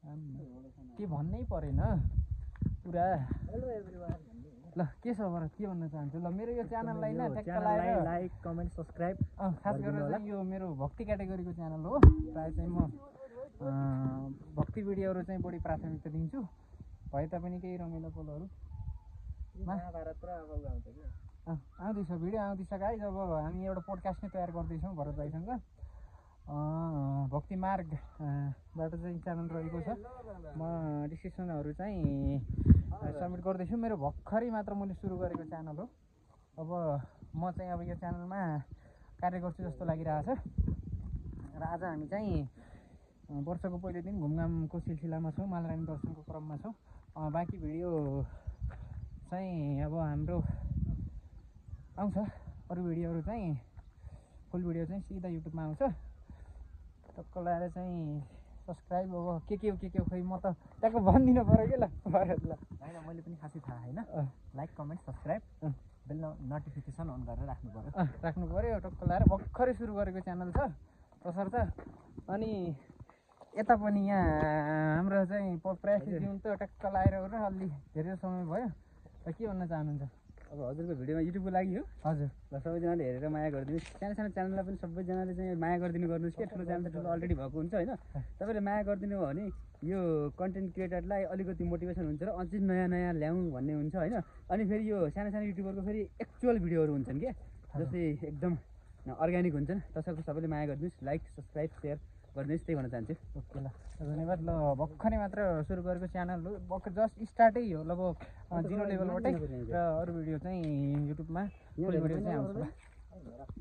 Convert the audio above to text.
के भन्नै परेन पुरा ल के छ भर के भन्न चाहन्छु ल मेरो यो च्यानललाई न ट्याक्क लाएर लाइक कमेन्ट सब्स्क्राइब खास गरेर चाहिँ यो मेरो भक्ति क्याटेगोरीको च्यानल हो प्रायः चाहिँ म भक्ति भिडियोहरू चाहिँ बढी प्राथमिकता दिन्छु भए तापनि केही रमाइलो पलहरू आउँदैछ भिडियो आउँदैछ गाइज अब हामी एउटा पोडकास्ट नै तयार गर्दैछौँ भरत भाइसँग भक्ति मार्गबाट चाहिँ च्यानल रहेको छ म डिस्क्रिप्सनहरू चाहिँ सबमिट गर्दैछु मेरो भर्खरै मात्र मैले सुरु गरेको च्यानल हो अब म चाहिँ अब यो च्यानलमा कार्य गर्छु जस्तो लागिरहेछ र आज हामी चाहिँ वर्षको पहिलो दिन घुमघामको सिलसिलामा छौँ मालरानी दर्शनको क्रममा छौँ बाँकी भिडियो चाहिँ अब हाम्रो आउँछ अरू भिडियोहरू चाहिँ फुल भिडियो चाहिँ सिधा युट्युबमा आउँछ टक्क लगाएर चाहिँ सब्सक्राइब अब के खै म त ट्याक्क भनिदिनु पऱ्यो कि ल ल होइन मैले पनि खासै थाहा होइन like comment subscribe bell notification on गरेर राख्नु पऱ्यो टक्क लगाएर भर्खरै सुरु गरेको च्यानल छ तसर्थ अनि यता पनि यहाँ हाम्रो चाहिँ प्रयास जीवन त ट्याक्क लगाएर अलि धेरै समय भयो र के भन्न चाहनुहुन्छ अब हजुरको भिडियोमा युट्युबको लागि हो हजुर ल सबैजनाले हेरेर माया गरिदिनुहोस् सानो सानो च्यानललाई पनि सबैजनाले चाहिँ माया गरिदिनु गर्नुहोस् कि ठुलो च्यानल त ठुलो अलरेडी भएको हुन्छ होइन तपाईँले माया गरिदिनु भयो भने यो कन्टेन्ट क्रिएटरलाई अलिकति मोटिभेसन हुन्छ र अझै नयाँ नयाँ ल्याउँ भन्ने हुन्छ होइन अनि फेरि यो सानो सानो युट्युबरको फेरि एक्चुअल भिडियोहरू हुन्छन् क्या जस्तै एकदम अर्ग्यानिक हुन्छन् तसर्थ सबैले माया गरिदिनुहोस् लाइक सब्सक्राइब सेयर गरिदिनुहोस् त्यही भन्न चाहन्छु ओके ल धन्यवाद ल भर्खरै मात्र सुरु गरेको च्यानल हो भर्खर जस्ट स्टार्टै हो लगभग 0 लेभलबाटै र अरू भिडियो चाहिँ युट्युबमा भिडियो चाहिँ आउँछ